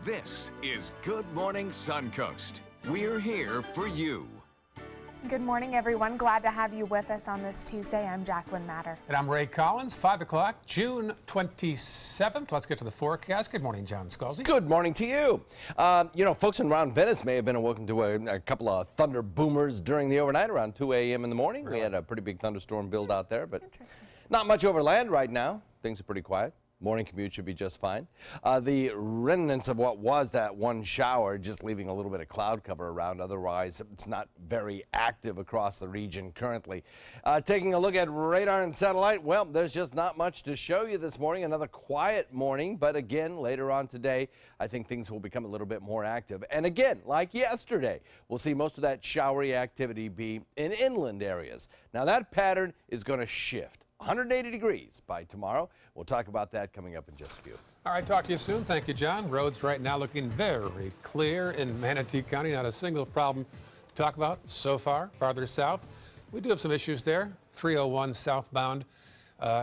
This is Good Morning Suncoast. We're here for you. Good morning, everyone. Glad to have you with us on this Tuesday. I'm Jacqueline Matter. And I'm Ray Collins. 5 o'clock, June 27th. Let's get to the forecast. Good morning, John Scalzi. Good morning to you. Folks around Venice may have been awoken to a couple of thunder boomers during the overnight around 2 a.m. in the morning. Really? We had a pretty big thunderstorm build out there, but not much over land right now. Things are pretty quiet. Morning commute should be just fine. The remnants of what was that one shower, just leaving a little bit of cloud cover around. Otherwise, it's not very active across the region currently. Taking a look at radar and satellite, well, there's just not much to show you this morning. Another quiet morning, but again, later on today, I think things will become a little bit more active. And again, like yesterday, we'll see most of that showery activity be in inland areas. Now, that pattern is going to shift. 180 degrees by tomorrow. We'll talk about that coming up in just a few. All right, talk to you soon. Thank you, John. Roads right now looking very clear in Manatee County. Not a single problem to talk about so far. Farther south, we do have some issues there. 301 southbound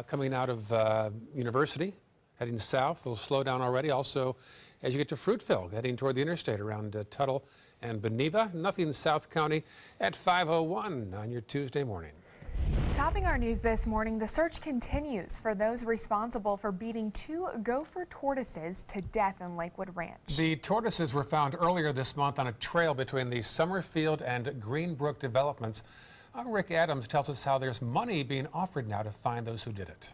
coming out of University, heading south. It'll slow down already. Also, as you get to Fruitville, heading toward the interstate around Tuttle and Beneva. Nothing South County at 5:01 on your Tuesday morning. Topping our news this morning, the search continues for those responsible for beating 2 gopher tortoises to death in Lakewood Ranch. The tortoises were found earlier this month on a trail between the Summerfield and Greenbrook developments. Rick Adams tells us how there's money being offered now to find those who did it.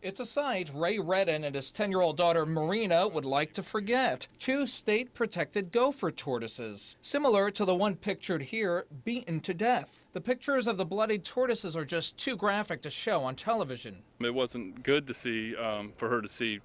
It's a sight Ray Redden and his 10-year-old daughter Marina would like to forget. 2 state-protected gopher tortoises, similar to the one pictured here, beaten to death. The pictures of the bloodied tortoises are just too graphic to show on television. It wasn't good to see, for her to see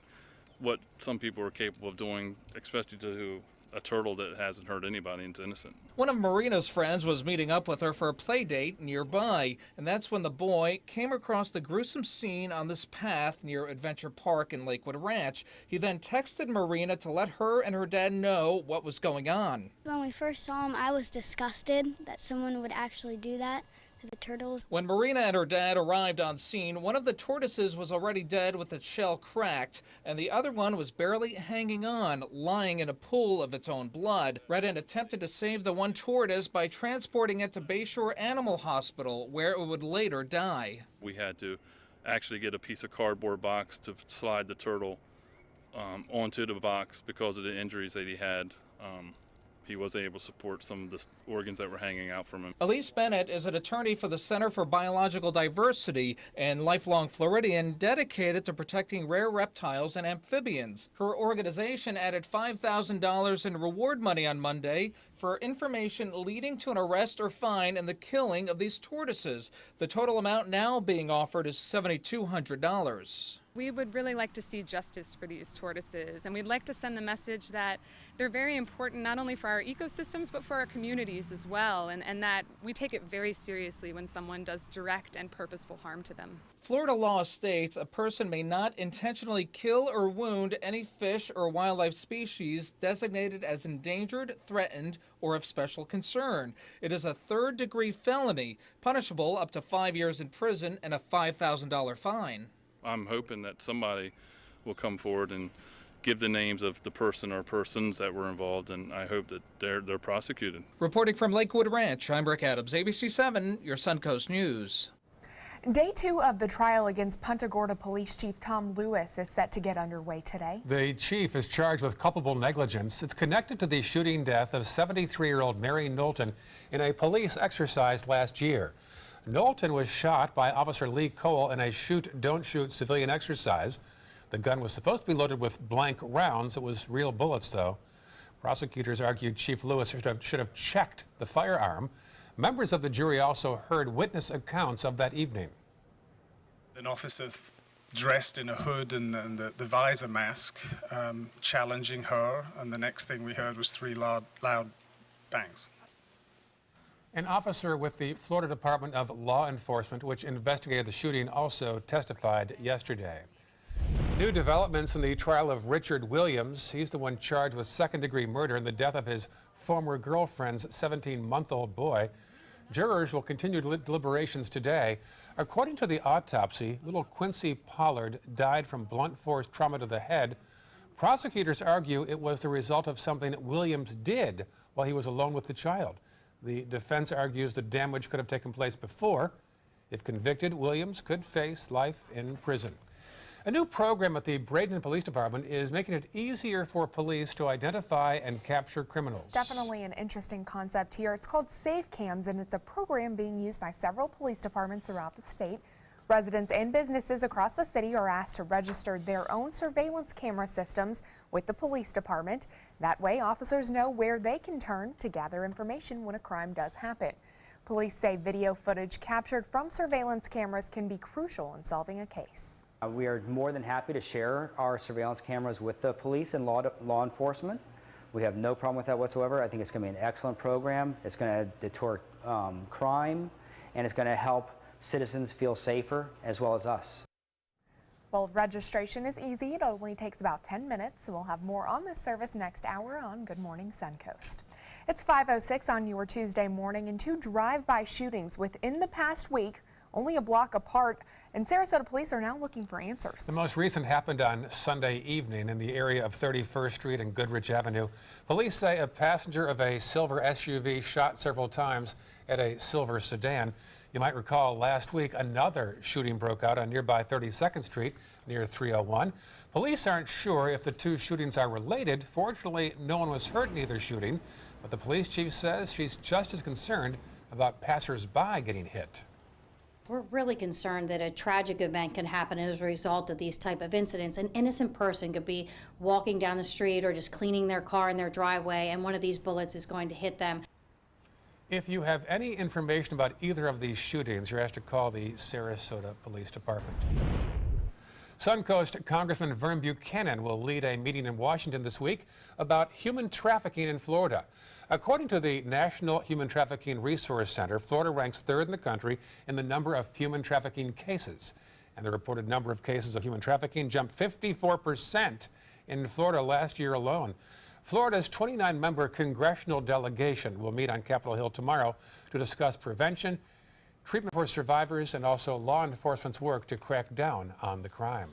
what some people are capable of doing, especially to a turtle that hasn't hurt anybody and is innocent. One of Marina's friends was meeting up with her for a play date nearby, and that's when the boy came across the gruesome scene on this path near Adventure Park in Lakewood Ranch. He then texted Marina to let her and her dad know what was going on. When we first saw him, I was disgusted that someone would actually do that to the turtles. When Marina and her dad arrived on scene, one of the tortoises was already dead with its shell cracked, and the other one was barely hanging on, lying in a pool of its own blood. Redden attempted to save the one tortoise by transporting it to Bayshore Animal Hospital, where it would later die. We had to actually get a piece of cardboard box to slide the turtle onto the box because of the injuries that he had. He wasn't able to support some of the organs that were hanging out from him. Elise Bennett is an attorney for the Center for Biological Diversity and lifelong Floridian dedicated to protecting rare reptiles and amphibians. Her organization added $5,000 in reward money on Monday for information leading to an arrest or fine in the killing of these tortoises. The total amount now being offered is $7,200. We would really like to see justice for these tortoises, and we'd like to send the message that they're very important not only for our ecosystems but for our communities as well, and that we take it very seriously when someone does direct and purposeful harm to them. Florida law states a person may not intentionally kill or wound any fish or wildlife species designated as endangered, threatened, or of special concern. It is a third-degree felony, punishable up to 5 years in prison and a $5,000 fine. I'm hoping that somebody will come forward and give the names of the person or persons that were involved, and I hope that they're prosecuted. Reporting from Lakewood Ranch, I'm Rick Adams, ABC 7, your Suncoast News. Day 2 of the trial against Punta Gorda Police Chief Tom Lewis is set to get underway today. The chief is charged with culpable negligence. It's connected to the shooting death of 73-year-old Mary Knowlton in a police exercise last year. Knowlton was shot by Officer Lee Cole in a shoot-don't-shoot civilian exercise. The gun was supposed to be loaded with blank rounds. It was real bullets, though. Prosecutors argued Chief Lewis should have checked the firearm. Members of the jury also heard witness accounts of that evening. An officer dressed in a hood and the visor mask challenging her, and the next thing we heard was 3 loud bangs. An officer with the Florida Department of Law Enforcement, which investigated the shooting, also testified yesterday. New developments in the trial of Richard Williams. He's the one charged with second-degree murder in the death of his former girlfriend's 17-month-old boy. Jurors will continue deliberations today. According to the autopsy, little Quincy Pollard died from blunt force trauma to the head. Prosecutors argue it was the result of something Williams did while he was alone with the child. The defense argues the damage could have taken place before. If convicted, Williams could face life in prison. A new program at the Bradenton Police Department is making it easier for police to identify and capture criminals. Definitely an interesting concept here. It's called Safe Cams, and it's a program being used by several police departments throughout the state. Residents and businesses across the city are asked to register their own surveillance camera systems with the police department. That way, officers know where they can turn to gather information when a crime does happen. Police say video footage captured from surveillance cameras can be crucial in solving a case. We are more than happy to share our surveillance cameras with the police and law enforcement. We have no problem with that whatsoever. I think it's going to be an excellent program. It's going to deter crime, and it's going to help citizens feel safer as well as us. Well, registration is easy. It only takes about 10 minutes. We'll have more on this service next hour on Good Morning Suncoast. It's 5:06 on your Tuesday morning, and 2 drive-by shootings within the past week, only a block apart, and Sarasota police are now looking for answers. The most recent happened on Sunday evening in the area of 31st Street and Goodrich Avenue. Police say a passenger of a silver SUV shot several times at a silver sedan. You might recall last week another shooting broke out on nearby 32nd Street near 301. Police aren't sure if the 2 shootings are related. Fortunately, no one was hurt in either shooting, but the police chief says she's just as concerned about passers-by getting hit. We're really concerned that a tragic event can happen as a result of these type of incidents. An innocent person could be walking down the street or just cleaning their car in their driveway, and one of these bullets is going to hit them. If you have any information about either of these shootings, you're asked to call the Sarasota Police Department. Suncoast Congressman Vern Buchanan will lead a meeting in Washington this week about human trafficking in Florida. According to the National Human Trafficking Resource Center, Florida ranks 3rd in the country in the number of human trafficking cases. And the reported number of cases of human trafficking jumped 54% in Florida last year alone. Florida's 29-member congressional delegation will meet on Capitol Hill tomorrow to discuss prevention, treatment for survivors, and also law enforcement's work to crack down on the crime.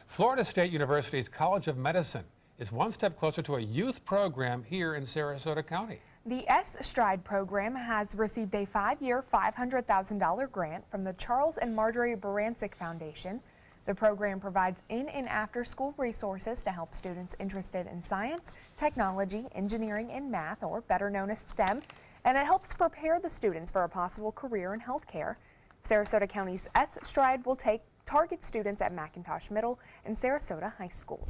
Florida State University's College of Medicine is one step closer to a youth program here in Sarasota County. The S-Stride program has received a 5-year, $500,000 grant from the Charles and Marjorie Barancik Foundation. The program provides in and after school resources to help students interested in science, technology, engineering, and math, or better known as STEM, and it helps prepare the students for a possible career in healthcare. Sarasota County's S-Stride will target students at McIntosh Middle and Sarasota High School.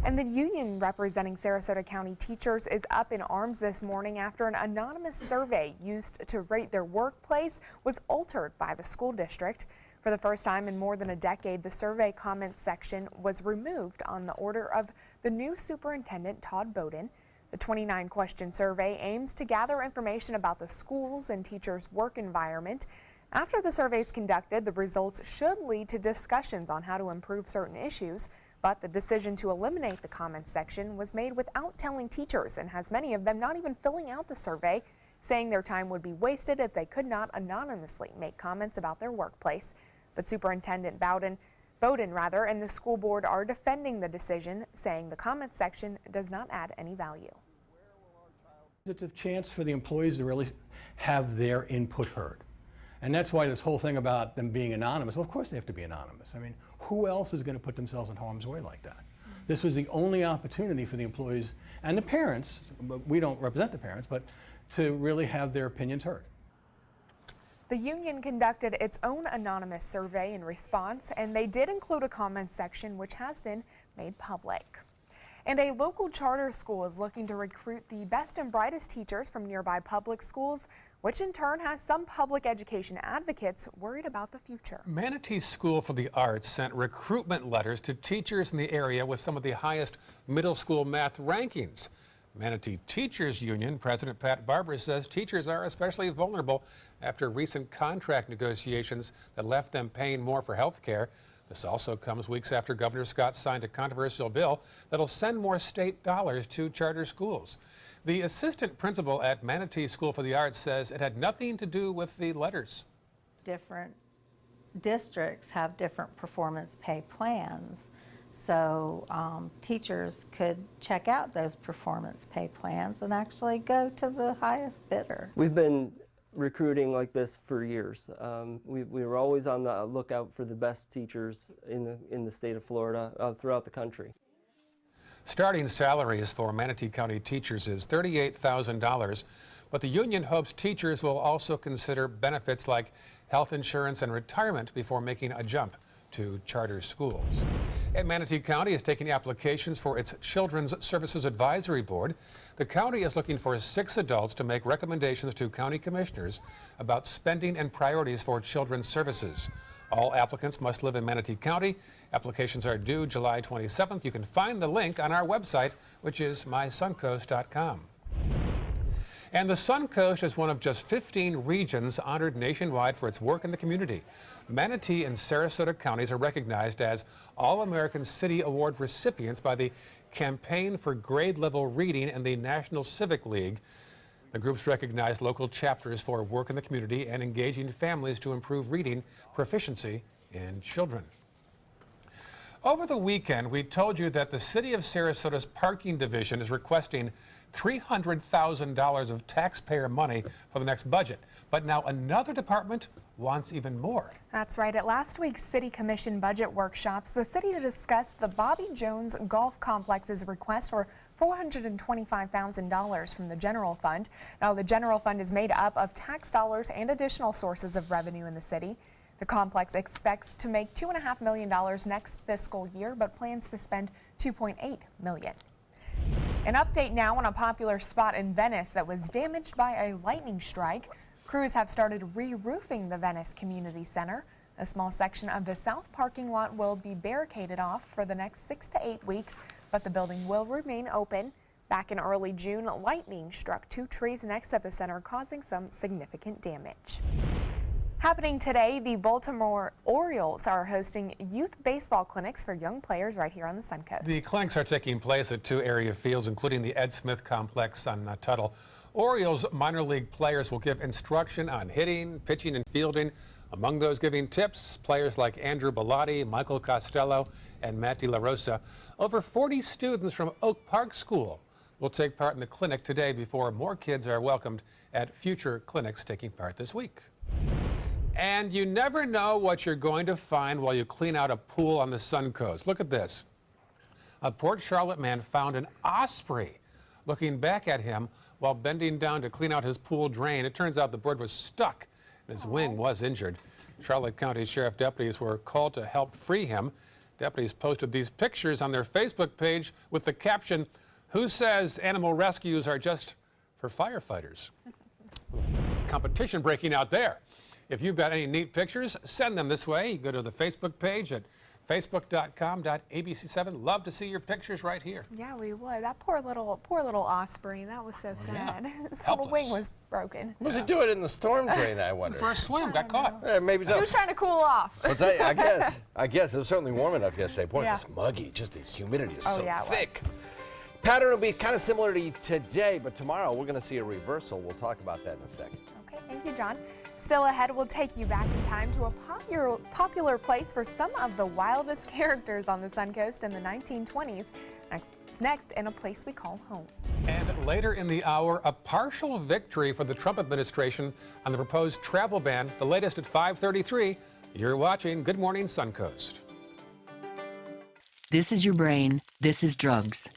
And the union representing Sarasota County teachers is up in arms this morning after an anonymous survey used to rate their workplace was altered by the school district. For the first time in more than a decade, the survey comments section was removed on the order of the new superintendent, Todd Bowden. The 29-question survey aims to gather information about the schools and teachers' work environment. After the survey is conducted, the results should lead to discussions on how to improve certain issues. But the decision to eliminate the comments section was made without telling teachers and has many of them not even filling out the survey, saying their time would be wasted if they could not anonymously make comments about their workplace. But Superintendent Bowden and the school board are defending the decision, saying the comments section does not add any value. It's a chance for the employees to really have their input heard. And that's why this whole thing about them being anonymous, well, of course they have to be anonymous. I mean, who else is going to put themselves in harm's way like that? This was the only opportunity for the employees and the parents, but we don't represent the parents, but to really have their opinions heard. The union conducted its own anonymous survey in response, and they did include a comments section which has been made public. And a local charter school is looking to recruit the best and brightest teachers from nearby public schools, which in turn has some public education advocates worried about the future. Manatee School for the Arts sent recruitment letters to teachers in the area with some of the highest middle school math rankings. Manatee Teachers Union President Pat Barber says teachers are especially vulnerable after recent contract negotiations that left them paying more for health care. This also comes weeks after Governor Scott signed a controversial bill that'll send more state dollars to charter schools. The assistant principal at Manatee School for the Arts says it had nothing to do with the letters. Different districts have different performance pay plans. So teachers could check out those performance pay plans and actually go to the highest bidder. We've been recruiting like this for years. We were always on the lookout for the best teachers in the state of Florida, throughout the country. Starting salaries for Manatee County teachers is $38,000, but the union hopes teachers will also consider benefits like health insurance and retirement before making a jump to charter schools. And Manatee County is taking applications for its Children's Services Advisory Board. The county is looking for 6 adults to make recommendations to county commissioners about spending and priorities for children's services. All applicants must live in Manatee County. Applications are due July 27th. You can find the link on our website, which is mysuncoast.com. And the Suncoast is one of just 15 regions honored nationwide for its work in the community. Manatee and Sarasota counties are recognized as All-American City Award recipients by the Campaign for Grade Level Reading and the National Civic League. The groups recognize local chapters for work in the community and engaging families to improve reading proficiency in children. Over the weekend, we told you that the City of Sarasota's Parking Division is requesting $300,000 of taxpayer money for the next budget. But now another department wants even more. That's right. At last week's City Commission budget workshops, the city discussed the Bobby Jones Golf Complex's request for $425,000 from the general fund. Now, the general fund is made up of tax dollars and additional sources of revenue in the city. The complex expects to make $2.5 million next fiscal year, but plans to spend $2.8 million. An update now on a popular spot in Venice that was damaged by a lightning strike. Crews have started re-roofing the Venice Community Center. A small section of the south parking lot will be barricaded off for the next 6 to 8 weeks, but the building will remain open. Back in early June, lightning struck 2 trees next to the center, causing some significant damage. Happening today, the Baltimore Orioles are hosting youth baseball clinics for young players right here on the Suncoast. The clinics are taking place at 2 area fields, including the Ed Smith Complex on Tuttle. Orioles minor league players will give instruction on hitting, pitching, and fielding. Among those giving tips, players like Andrew Bellotti, Michael Costello, and Matt De La Rosa. Over 40 students from Oak Park School will take part in the clinic today before more kids are welcomed at future clinics taking part this week. And you never know what you're going to find while you clean out a pool on the Suncoast. Look at this. A Port Charlotte man found an osprey looking back at him while bending down to clean out his pool drain. It turns out the bird was stuck and his wing was injured. Charlotte County Sheriff deputies were called to help free him. Deputies posted these pictures on their Facebook page with the caption, "Who says animal rescues are just for firefighters?" Competition breaking out there. If you've got any neat pictures, send them this way. Go to the Facebook page at facebook.com/ABC7. Love to see your pictures right here. Yeah, we would. That poor little osprey. That was so sad. Yeah. His little wing was broken. What was he doing in the storm drain, I wonder? For a swim, got caught. Maybe so. He was trying to cool off. I guess it was certainly warm enough yesterday. Boy, Yeah. it's muggy. Just the humidity is so yeah, it thick. Pattern will be kind of similar to today, but tomorrow we're going to see a reversal. We'll talk about that in a second. Okay, thank you, John. Still ahead, we'll take you back in time to a popular place for some of the wildest characters on the Suncoast in the 1920s. Next, in a place we call home. And later in the hour, a partial victory for the Trump administration on the proposed travel ban. The latest at 5:33. You're watching Good Morning Suncoast. This is your brain. This is drugs.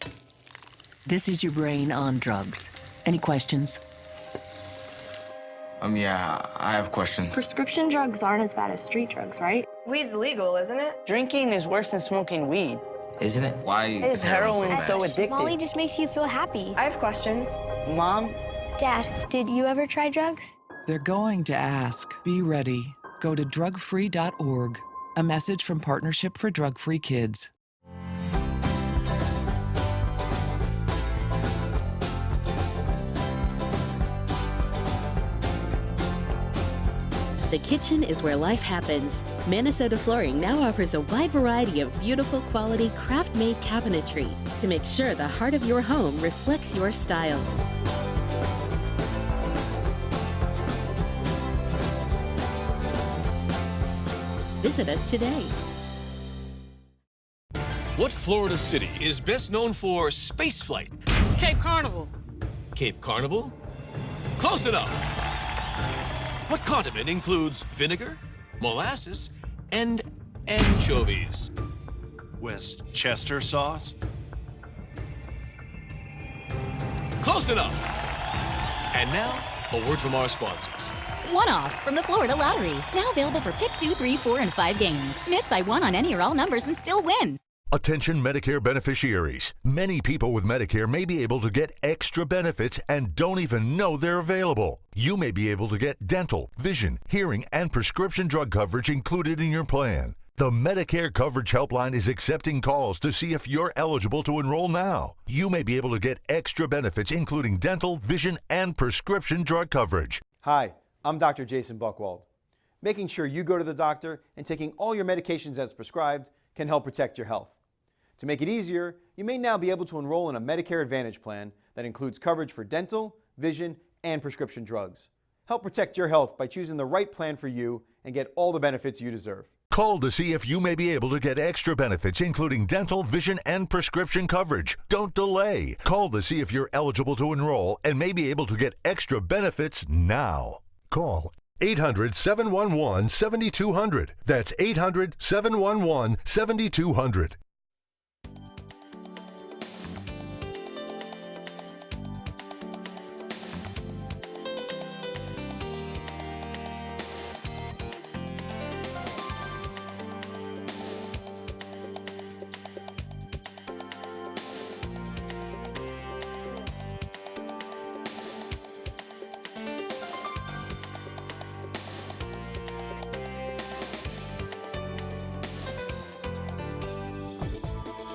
This is your brain on drugs. Any questions? Yeah, I have questions. Prescription drugs aren't as bad as street drugs, right? Weed's legal, isn't it? Drinking is worse than smoking weed. Isn't it? Why is heroin so addictive? Molly just makes you feel happy. I have questions. Mom? Dad, did you ever try drugs? They're going to ask. Be ready. Go to drugfree.org. A message from Partnership for Drug-Free Kids. The kitchen is where life happens. Minnesota Flooring now offers a wide variety of beautiful quality craft-made cabinetry to make sure the heart of your home reflects your style. Visit us today. What Florida city is best known for spaceflight? Cape Carnival. Cape Carnival? Close enough. What condiment includes vinegar, molasses, and anchovies? Westchester sauce. Close enough. And now, a word from our sponsors. One off from the Florida Lottery. Now available for pick 2, 3, 4, and 5 games. Miss by one on any or all numbers and still win. Attention Medicare beneficiaries. Many people with Medicare may be able to get extra benefits and don't even know they're available. You may be able to get dental, vision, hearing, and prescription drug coverage included in your plan. The Medicare Coverage Helpline is accepting calls to see if you're eligible to enroll now. You may be able to get extra benefits including dental, vision, and prescription drug coverage. Hi, I'm Dr. Jason Buchwald. Making sure you go to the doctor and taking all your medications as prescribed can help protect your health. To make it easier, you may now be able to enroll in a Medicare Advantage plan that includes coverage for dental, vision, and prescription drugs. Help protect your health by choosing the right plan for you and get all the benefits you deserve. Call to see if you may be able to get extra benefits including dental, vision, and prescription coverage. Don't delay. Call to see if you're eligible to enroll and may be able to get extra benefits now. Call 800-711-7200. That's 800-711-7200.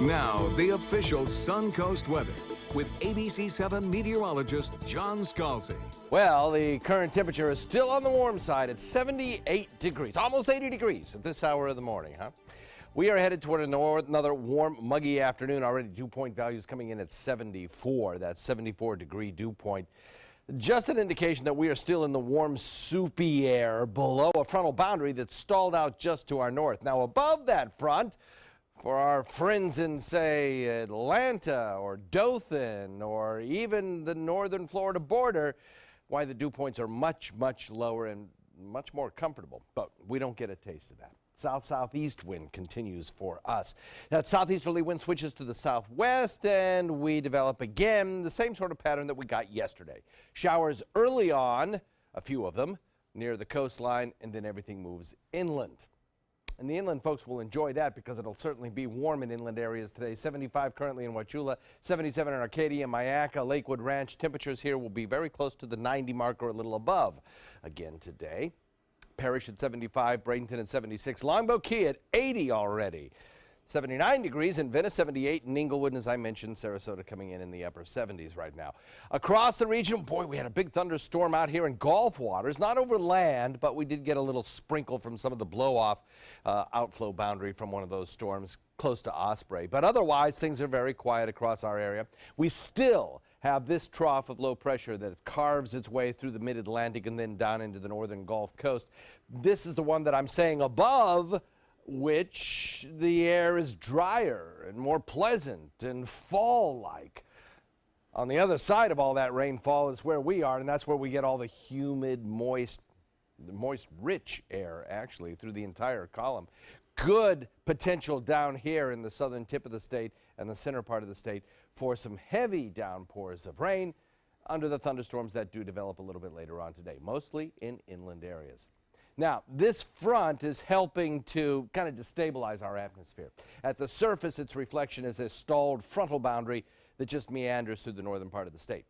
Now, the official Suncoast weather with ABC7 meteorologist John Scalzi. Well, the current temperature is still on the warm side at 78 degrees, almost 80 degrees at this hour of the morning, huh? We are headed toward another warm, muggy afternoon. Already dew point values coming in at 74. That's 74-degree dew point. Just an indication that we are still in the warm, soupy air below a frontal boundary that's stalled out just to our north. Now, above that front, for our friends in, say, Atlanta or Dothan or even the northern Florida border, why the dew points are much, much lower and much more comfortable. But we don't get a taste of that. South-southeast wind continues for us. That southeasterly wind switches to the southwest, and we develop again the same sort of pattern that we got yesterday. Showers early on, a few of them, near the coastline, and then everything moves inland. And the inland folks will enjoy that because it'll certainly be warm in inland areas today. 75 currently in Wauchula, 77 in Arcadia, Mayaca, Lakewood Ranch. Temperatures here will be very close to the 90 mark or a little above again today. Parrish at 75, Bradenton at 76, Longboat Key at 80 already. 79 degrees in Venice, 78 in Inglewood, and as I mentioned, Sarasota coming in the upper 70s right now. Across the region, boy, we had a big thunderstorm out here in Gulf waters, not over land, but we did get a little sprinkle from some of the blow-off outflow boundary from one of those storms close to Osprey. But otherwise, things are very quiet across our area. We still have this trough of low pressure that carves its way through the mid-Atlantic and then down into the northern Gulf Coast. This is the one that I'm saying above, which the air is drier and more pleasant and fall-like. On the other side of all that rainfall is where we are, and that's where we get all the humid, moist, rich air, actually, through the entire column. Good potential down here in the southern tip of the state and the center part of the state for some heavy downpours of rain under the thunderstorms that do develop a little bit later on today, mostly in inland areas. Now, this front is helping to kind of destabilize our atmosphere. At the surface, its reflection is a stalled frontal boundary that just meanders through the northern part of the state.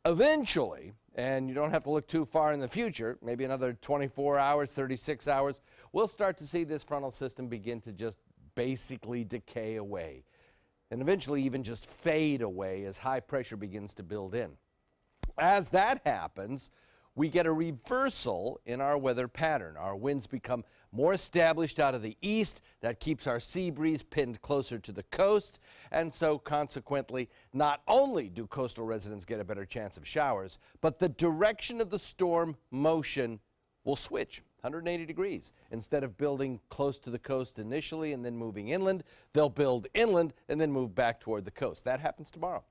Eventually, and you don't have to look too far in the future, maybe another 24 hours, 36 hours, we'll start to see this frontal system begin to just basically decay away and eventually even just fade away as high pressure begins to build in. As that happens, we get a reversal in our weather pattern. Our winds become more established out of the east. That keeps our sea breeze pinned closer to the coast. And so consequently, not only do coastal residents get a better chance of showers, but the direction of the storm motion will switch. 180 degrees. Instead of building close to the coast initially and then moving inland, they'll build inland and then move back toward the coast. That happens tomorrow.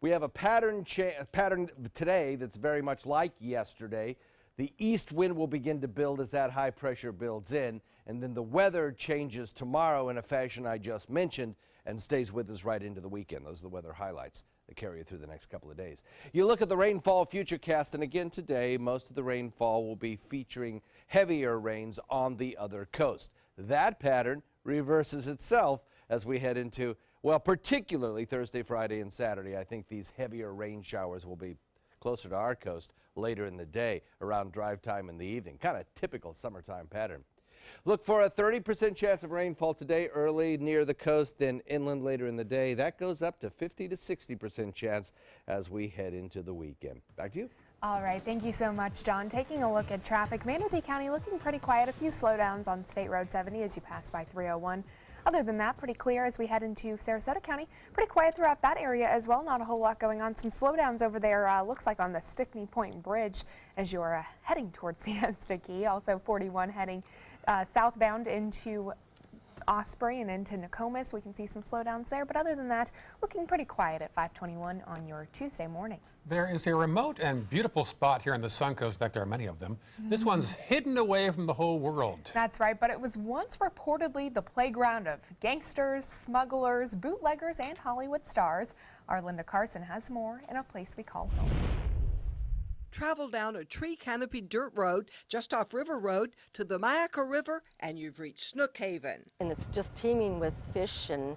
We have a pattern today that's very much like yesterday. The east wind will begin to build as that high pressure builds in, and then the weather changes tomorrow in a fashion I just mentioned and stays with us right into the weekend. Those are the weather highlights that carry you through the next couple of days. You look at the rainfall futurecast, and again today, most of the rainfall will be featuring heavier rains on the other coast. That pattern reverses itself as we head into, well, particularly Thursday, Friday, and Saturday. I think these heavier rain showers will be closer to our coast later in the day, around drive time in the evening. Kind of typical summertime pattern. Look for a 30% chance of rainfall today early near the coast, then inland later in the day. That goes up to 50 to 60% chance as we head into the weekend. Back to you. All right, thank you so much, John. Taking a look at traffic, Manatee County looking pretty quiet. A few slowdowns on State Road 70 as you pass by 301. Other than that, pretty clear as we head into Sarasota County. Pretty quiet throughout that area as well. Not a whole lot going on. Some slowdowns over there, looks like on the Stickney Point Bridge as you're heading towards Siesta Key. Also 41 heading southbound into Osprey and into Nokomis. We can see some slowdowns there, but other than that, looking pretty quiet at 521 on your Tuesday morning. There is a remote and beautiful spot here in the Suncoast. In fact, there are many of them. This one's hidden away from the whole world. That's right, but it was once reportedly the playground of gangsters, smugglers, bootleggers, and Hollywood stars. Our Linda Carson has more in A Place We Call Home. Travel down a tree-canopied dirt road just off River Road to the Mayaca River, and you've reached Snook Haven. And it's just teeming with fish, and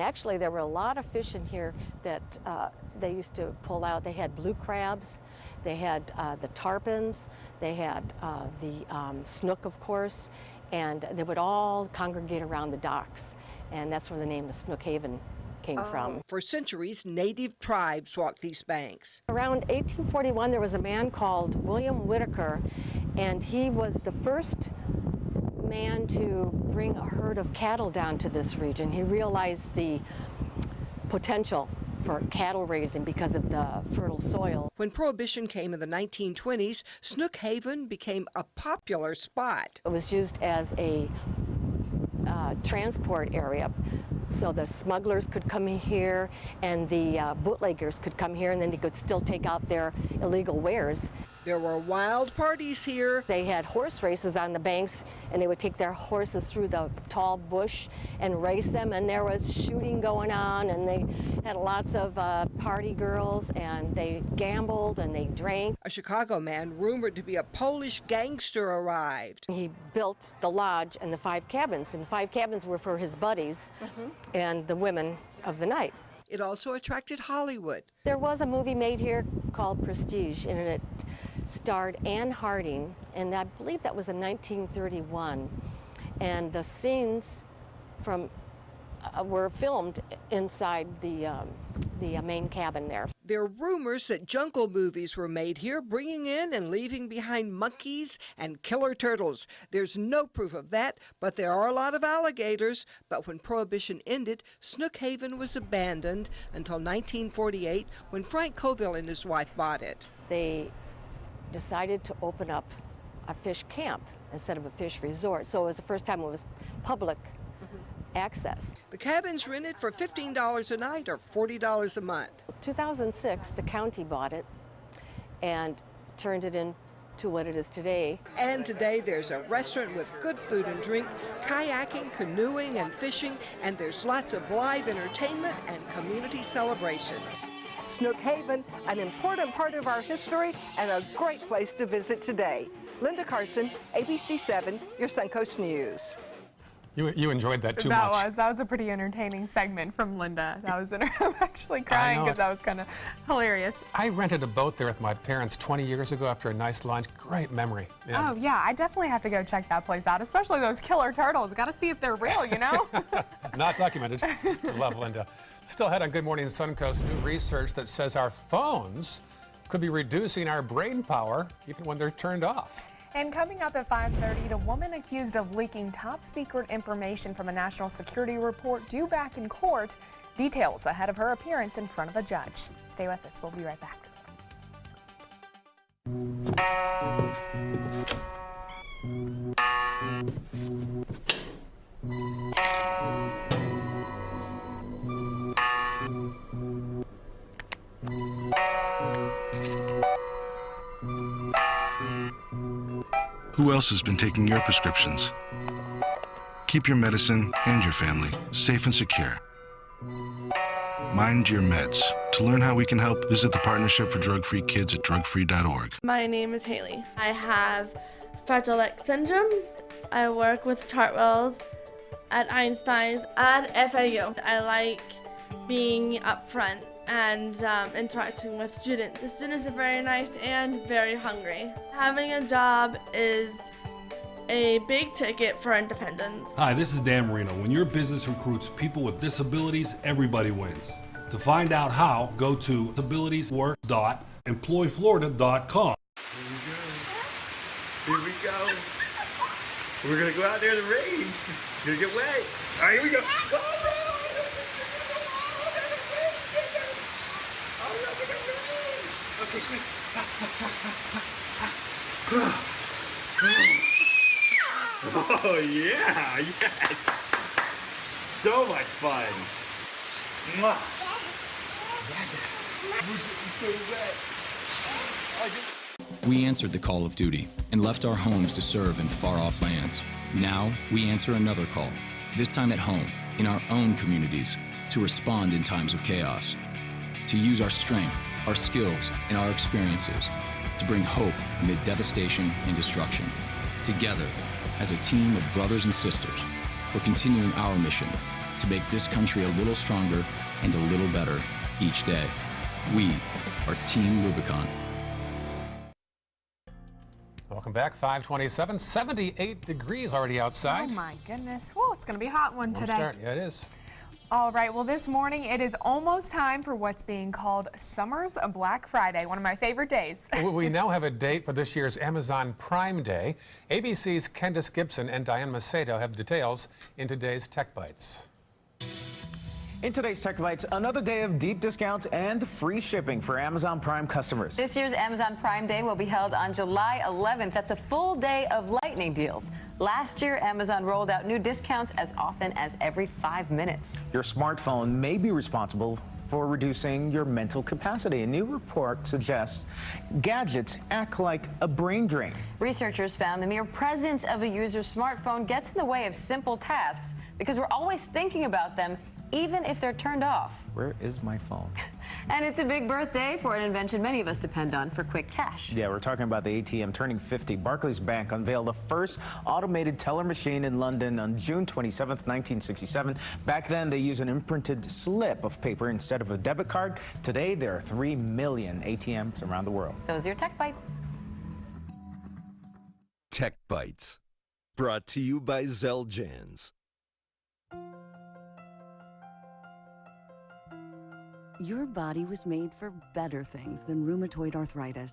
actually there were a lot of fish in here that they used to pull out. They had blue crabs, they had the tarpons, they had the snook, of course, and they would all congregate around the docks, and that's where the name of Snook Haven came from. For centuries, native tribes walked these banks. Around 1841, there was a man called William Whitaker, and he was the first man to bring a herd of cattle down to this region. He realized the potential for cattle raising because of the fertile soil. When Prohibition came in the 1920s, Snook Haven became a popular spot. It was used as a transport area. So the smugglers could come in here and the bootleggers could come here, and then they could still take out their illegal wares. There were wild parties here. They had horse races on the banks, and they would take their horses through the tall bush and race them, and there was shooting going on, and they had lots of party girls, and they gambled and they drank. A Chicago man rumored to be a Polish gangster arrived. He built the lodge and the 5 cabins, and the 5 cabins were for his buddies and the women of the night. It also attracted Hollywood. There was a movie made here called Prestige, and it starred Anne Harding, and I believe that was in 1931. And the scenes from were filmed inside the main cabin there. There are rumors that jungle movies were made here, bringing in and leaving behind monkeys and killer turtles. There's no proof of that, but there are a lot of alligators. But when Prohibition ended, Snook Haven was abandoned until 1948, when Frank Coville and his wife bought it. They decided to open up a fish camp instead of a fish resort. So it was the first time it was public access. The cabins rented for $15 a night or $40 a month. 2006, the county bought it and turned it into what it is today. And today there's a restaurant with good food and drink, kayaking, canoeing, and fishing, and there's lots of live entertainment and community celebrations. Snook Haven, an important part of our history and a great place to visit today. Linda Carson, ABC 7, your Suncoast News. You enjoyed that too much. That was a pretty entertaining segment from Linda. That was I'm actually crying because that was kind of hilarious. I rented a boat there with my parents 20 years ago after a nice lunch. Great memory. Yeah. Oh yeah, I definitely have to go check that place out, especially those killer turtles. Got to see if they're real, you know? Not documented. Love Linda. Still ahead on Good Morning Suncoast, new research that says our phones could be reducing our brain power even when they're turned off. And coming up at 5:30, the woman accused of leaking top secret information from a national security report due back in court. Details ahead of her appearance in front of a judge. Stay with us. We'll be right back. Who else has been taking your prescriptions? Keep your medicine and your family safe and secure. Mind your meds. To learn how we can help, visit the Partnership for Drug-Free Kids at drugfree.org. My name is Haley. I have Fragile X syndrome. I work with Chartwells at Einstein's and FAU. I like being up front and interacting with students. The students are very nice and very hungry. Having a job is a big ticket for independence. Hi, this is Dan Marino. When your business recruits people with disabilities, everybody wins. To find out how, go to disabilitieswork.employflorida.com. Here we go. We're gonna go out there in the rain. You're gonna get wet. All right, here we go. Okay, quick. Oh yeah, yes. So much fun. Mwah. We answered the call of duty and left our homes to serve in far-off lands. Now, we answer another call, this time at home, in our own communities, to respond in times of chaos, to use our strength, our skills, and our experiences to bring hope amid devastation and destruction. Together, as a team of brothers and sisters, we're continuing our mission to make this country a little stronger and a little better each day. We are Team Rubicon. Welcome back, 527, 78 degrees already outside. Oh my goodness. Whoa, it's going to be a hot one today. Start. Yeah, it is. All right, well, this morning it is almost time for what's being called Summer's Black Friday, one of my favorite days. We now have a date for this year's Amazon Prime Day. ABC's Candace Gibson and Diane Macedo have details in today's Tech Bites. In today's Tech Bites, another day of deep discounts and free shipping for Amazon Prime customers. This year's Amazon Prime Day will be held on July 11th. That's a full day of lightning deals. Last year, Amazon rolled out new discounts as often as every 5 minutes. Your smartphone may be responsible for reducing your mental capacity. A new report suggests gadgets act like a brain drain. Researchers found the mere presence of a user's smartphone gets in the way of simple tasks because we're always thinking about them, even if they're turned off. Where is my phone? And it's a big birthday for an invention many of us depend on for quick cash. Yeah, we're talking about the ATM turning 50. Barclays Bank unveiled the first automated teller machine in London on June 27, 1967. Back then, they used an imprinted slip of paper instead of a debit card. Today, there are 3 million ATMs around the world. Those are your Tech Bites. Tech Bites, brought to you by Zelljans. Your body was made for better things than rheumatoid arthritis.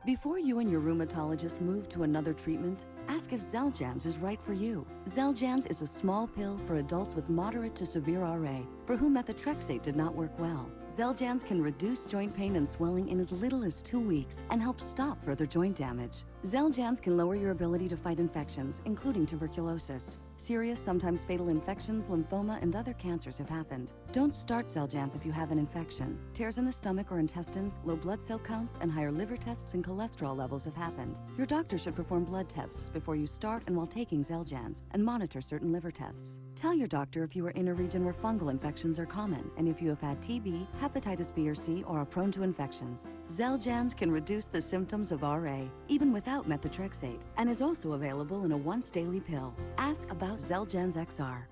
Before you and your rheumatologist move to another treatment, ask if Zelljans is right for you. Zelljans is a small pill for adults with moderate to severe RA, for whom methotrexate did not work well. Zelljans can reduce joint pain and swelling in as little as 2 weeks and help stop further joint damage. Zelljans can lower your ability to fight infections, including tuberculosis. Serious, sometimes fatal infections, lymphoma, and other cancers have happened. Don't start Zelljans if you have an infection. Tears in the stomach or intestines, low blood cell counts, and higher liver tests and cholesterol levels have happened. Your doctor should perform blood tests before you start and while taking Zelljans, and monitor certain liver tests. Tell your doctor if you are in a region where fungal infections are common, and if you have had TB, hepatitis B or C, or are prone to infections. Zelljans can reduce the symptoms of RA, even without methotrexate, and is also available in a once-daily pill. Ask about Zelljans XR.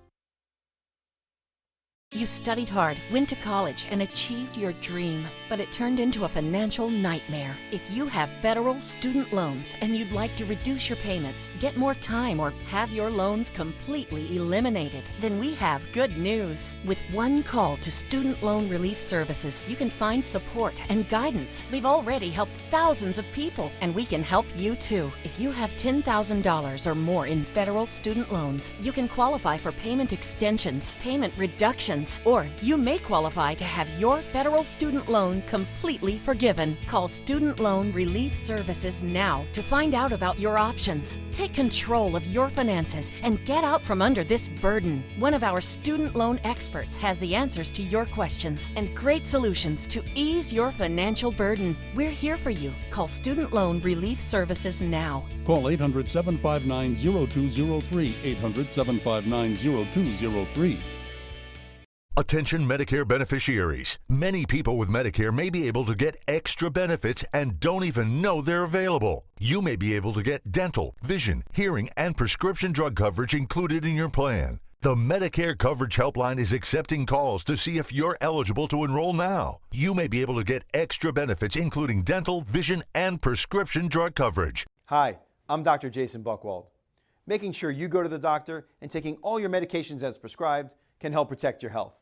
You studied hard, went to college, and achieved your dream, but it turned into a financial nightmare. If you have federal student loans and you'd like to reduce your payments, get more time, or have your loans completely eliminated, then we have good news. With one call to Student Loan Relief Services, you can find support and guidance. We've already helped thousands of people, and we can help you too. If you have $10,000 or more in federal student loans, you can qualify for payment extensions, payment reductions, or you may qualify to have your federal student loans loan completely forgiven. Call Student Loan Relief Services now to find out about your options. Take control of your finances and get out from under this burden. One of our student loan experts has the answers to your questions and great solutions to ease your financial burden. We're here for you. Call Student Loan Relief Services now. Call 800-759-0203, 800-759-0203. Attention Medicare beneficiaries. Many people with Medicare may be able to get extra benefits and don't even know they're available. You may be able to get dental, vision, hearing, and prescription drug coverage included in your plan. The Medicare Coverage Helpline is accepting calls to see if you're eligible to enroll now. You may be able to get extra benefits including dental, vision, and prescription drug coverage. Hi, I'm Dr. Jason Buchwald. Making sure you go to the doctor and taking all your medications as prescribed can help protect your health.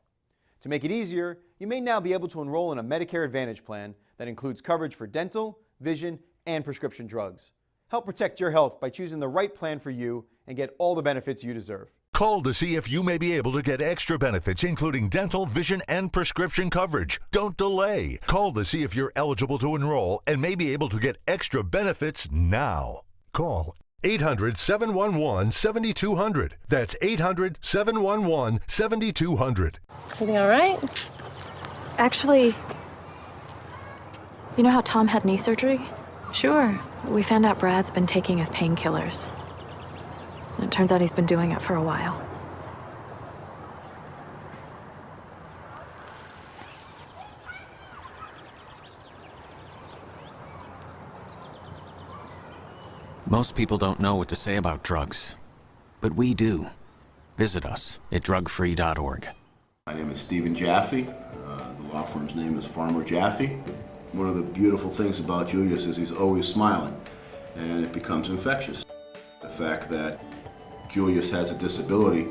To make it easier, you may now be able to enroll in a Medicare Advantage plan that includes coverage for dental, vision, and prescription drugs. Help protect your health by choosing the right plan for you and get all the benefits you deserve. Call to see if you may be able to get extra benefits, including dental, vision, and prescription coverage. Don't delay. Call to see if you're eligible to enroll and may be able to get extra benefits now. Call 800-711-7200. That's 800-711-7200. Everything all right? Actually, you know how Tom had knee surgery? Sure. We found out Brad's been taking his painkillers. And it turns out he's been doing it for a while. Most people don't know what to say about drugs, but we do. Visit us at drugfree.org. My name is Stephen Jaffe. The law firm's name is Farmer Jaffe. One of the beautiful things about Julius is he's always smiling, and it becomes infectious. The fact that Julius has a disability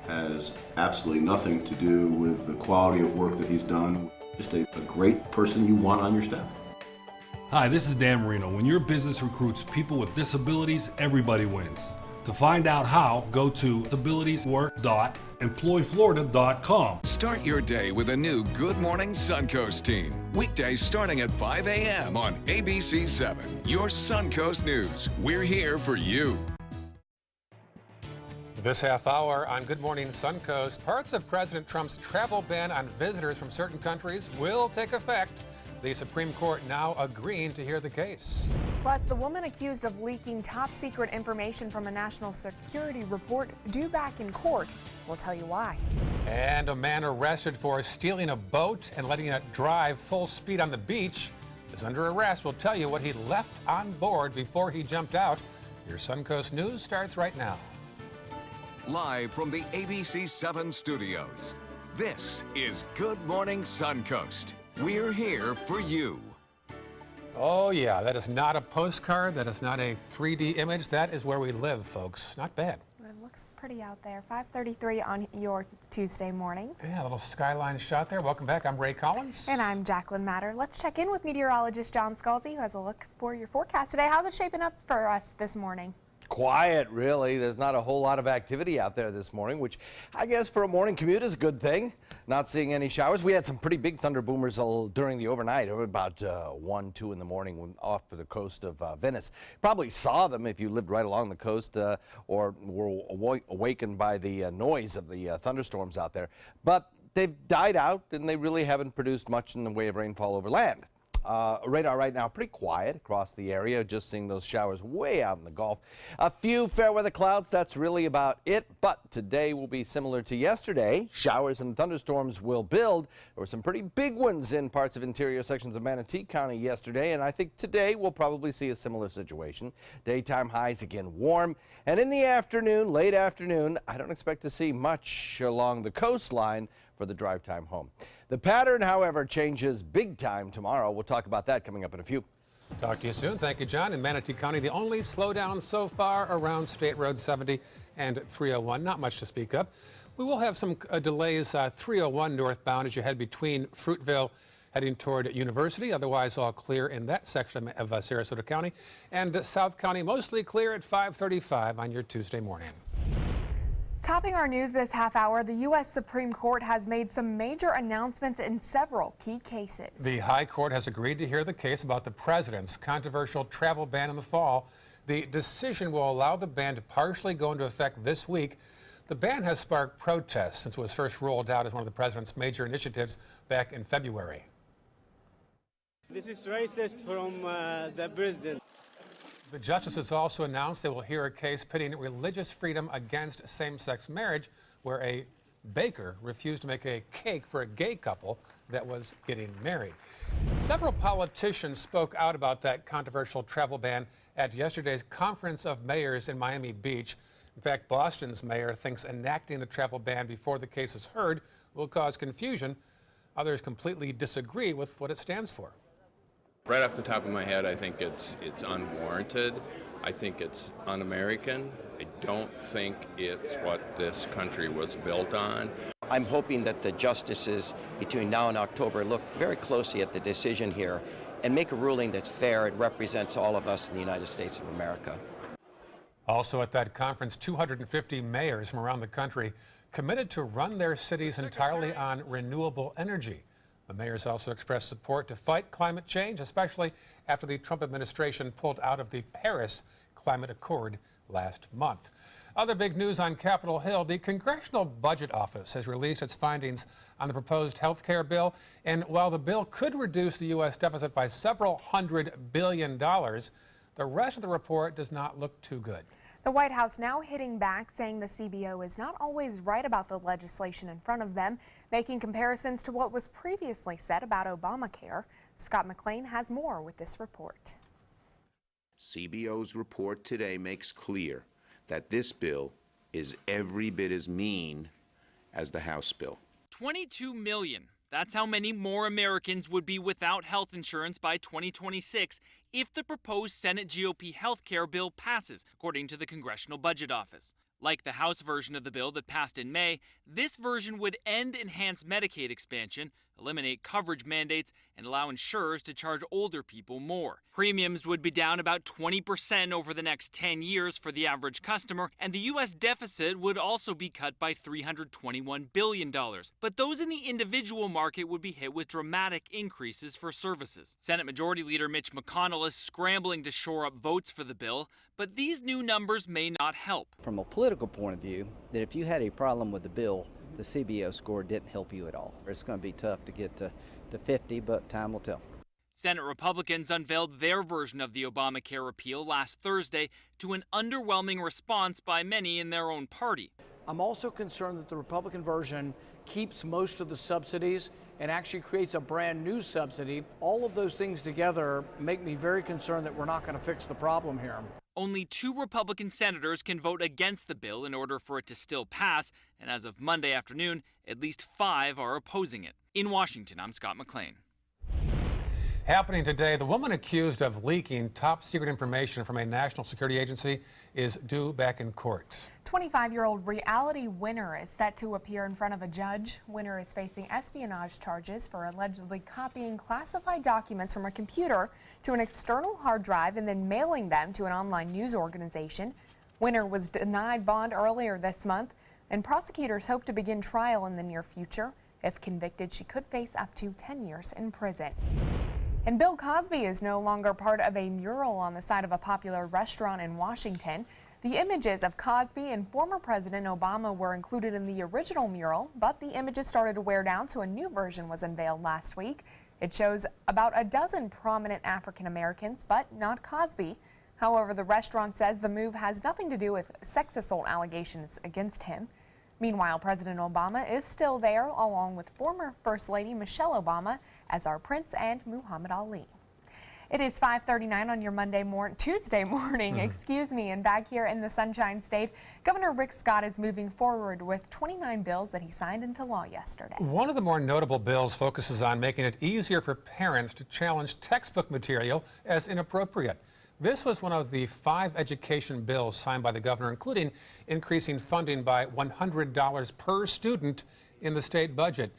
has absolutely nothing to do with the quality of work that he's done. Just a great person you want on your staff. Hi, this is Dan Marino. When your business recruits people with disabilities, everybody wins. To find out how, go to disabilitieswork.employflorida.com. Start your day with a new Good Morning Suncoast team. Weekdays starting at 5 a.m. on ABC 7. Your Suncoast News. We're here for you. This half hour on Good Morning Suncoast, parts of President Trump's travel ban on visitors from certain countries will take effect. The Supreme Court now agreeing to hear the case. Plus, the woman accused of leaking top-secret information from a national security report due back in court. We'll tell you why. And a man arrested for stealing a boat and letting it drive full speed on the beach is under arrest. We'll tell you what he left on board before he jumped out. Your Suncoast News starts right now. Live from the ABC 7 studios, this is Good Morning Suncoast. We're here for you. Oh yeah, that is not a postcard. That is not a 3D image. That is where we live, folks. Not bad. It looks pretty out there. 5:33 on your Tuesday morning. Yeah, a little skyline shot there. Welcome back. I'm Ray Collins. And I'm Jacqueline Matter. Let's check in with meteorologist John Scalzi, who has a look for your forecast today. How's it shaping up for us this morning? Quiet, really. There's not a whole lot of activity out there this morning, which I guess for a morning commute is a good thing. Not seeing any showers. We had some pretty big thunder boomers during the overnight, about 1, 2 in the morning off for the coast of Venice. Probably saw them if you lived right along the coast or were awakened by the noise of the thunderstorms out there. But they've died out, and they really haven't produced much in the way of rainfall over land. Radar right now pretty quiet across the area, just seeing those showers way out in the Gulf. A few fair weather clouds, that's really about it, but today will be similar to yesterday. Showers and thunderstorms will build. There were some pretty big ones in parts of interior sections of Manatee County yesterday, and I think today we'll probably see a similar situation. Daytime highs again warm, and in the afternoon, late afternoon, I don't expect to see much along the coastline for the drive time home. The pattern, however, changes big time tomorrow. We'll talk about that coming up in a few. Talk to you soon. Thank you, John. In Manatee County, the only slowdown so far around State Road 70 and 301. Not much to speak of. We will have some delays 301 northbound as you head between Fruitville heading toward University. Otherwise, all clear in that section of Sarasota County. And South County mostly clear at 5:35 on your Tuesday morning. Top Topping our news this half hour, the U.S. Supreme Court has made some major announcements in several key cases. The High Court has agreed to hear the case about the president's controversial travel ban in the fall. The decision will allow the ban to partially go into effect this week. The ban has sparked protests since it was first rolled out as one of the president's major initiatives back in February. This is racist from the president. The justices also announced they will hear a case pitting religious freedom against same-sex marriage, where a baker refused to make a cake for a gay couple that was getting married. Several politicians spoke out about that controversial travel ban at yesterday's Conference of Mayors in Miami Beach. In fact, Boston's mayor thinks enacting the travel ban before the case is heard will cause confusion. Others completely disagree with what it stands for. Right off the top of my head, I think it's unwarranted. I think it's un-American. I don't think it's what this country was built on. I'm hoping that the justices between now and October look very closely at the decision here and make a ruling that's fair and represents all of us in the United States of America. Also at that conference, 250 mayors from around the country committed to run their cities entirely on renewable energy. The mayors also expressed support to fight climate change, especially after the Trump administration pulled out of the Paris Climate Accord last month. Other big news on Capitol Hill, the Congressional Budget Office has released its findings on the proposed health care bill. And while the bill could reduce the U.S. deficit by several $100 billion, the rest of the report does not look too good. The White House now hitting back, saying the CBO is not always right about the legislation in front of them, making comparisons to what was previously said about Obamacare. Scott McLean has more with this report. CBO's report today makes clear that this bill is every bit as mean as the House bill. 22 million. That's how many more Americans would be without health insurance by 2026 if the proposed Senate GOP health care bill passes, according to the Congressional Budget Office. Like the House version of the bill that passed in May, this version would end enhanced Medicaid expansion, eliminate coverage mandates, and allow insurers to charge older people more. Premiums would be down about 20% over the next 10 years for the average customer, and the U.S. deficit would also be cut by $321 billion. But those in the individual market would be hit with dramatic increases for services. Senate Majority Leader Mitch McConnell is scrambling to shore up votes for the bill, but these new numbers may not help. From a political point of view, that if you had a problem with the bill, the CBO score didn't help you at all. It's going to be tough to get to 50, but time will tell. Senate Republicans unveiled their version of the Obamacare repeal last Thursday to an underwhelming response by many in their own party. I'm also concerned that the Republican version keeps most of the subsidies and actually creates a brand new subsidy. All of those things together make me very concerned that we're not going to fix the problem here. Only 2 Republican senators can vote against the bill in order for it to still pass, and as of Monday afternoon, at least 5 are opposing it. In Washington, I'm Scott McLean. Happening today, the woman accused of leaking top-secret information from a national security agency is due back in court. 25-year-old reality Winner is set to appear in front of a judge. Winner is facing espionage charges for allegedly copying classified documents from a computer to an external hard drive and then mailing them to an online news organization. Winner was denied bond earlier this month, and prosecutors hope to begin trial in the near future. If convicted, she could face up to 10 years in prison. And Bill Cosby is no longer part of a mural on the side of a popular restaurant in Washington. The images of Cosby and former President Obama were included in the original mural, but the images started to wear down, so a new version was unveiled last week. It shows about a dozen prominent African Americans, but not Cosby. However, the restaurant says the move has nothing to do with sex assault allegations against him. Meanwhile, President Obama is still there, along with former First Lady Michelle Obama, as our Prince and Muhammad Ali. It is 5:39 on your Tuesday morning, and back here in the Sunshine State, Governor Rick Scott is moving forward with 29 bills that he signed into law yesterday. One of the more notable bills focuses on making it easier for parents to challenge textbook material as inappropriate. This was one of the 5 education bills signed by the governor, including increasing funding by $100 per student in the state budget.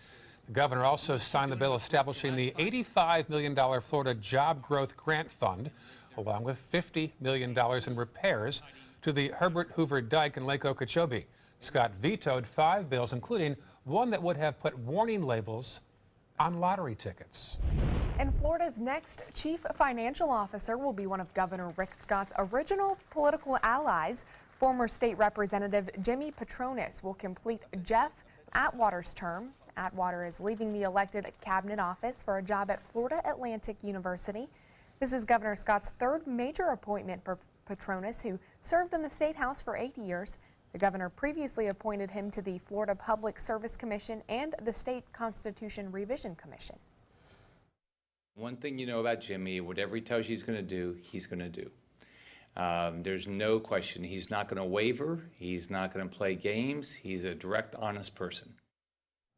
The governor also signed the bill establishing the $85 million Florida Job Growth Grant Fund, along with $50 million in repairs to the Herbert Hoover Dike in Lake Okeechobee. Scott vetoed 5 bills, including one that would have put warning labels on lottery tickets. And Florida's next chief financial officer will be one of Governor Rick Scott's original political allies. Former state representative Jimmy Patronis will complete Jeff Atwater's term. Atwater is leaving the elected cabinet office for a job at Florida Atlantic University. This is Governor Scott's third major appointment for Patronis, who served in the State House for 8 years. The governor previously appointed him to the Florida Public Service Commission and the State Constitution Revision Commission. One thing you know about Jimmy, whatever he tells you he's going to do, he's going to do. There's no question. He's not going to waver. He's not going to play games. He's a direct, honest person.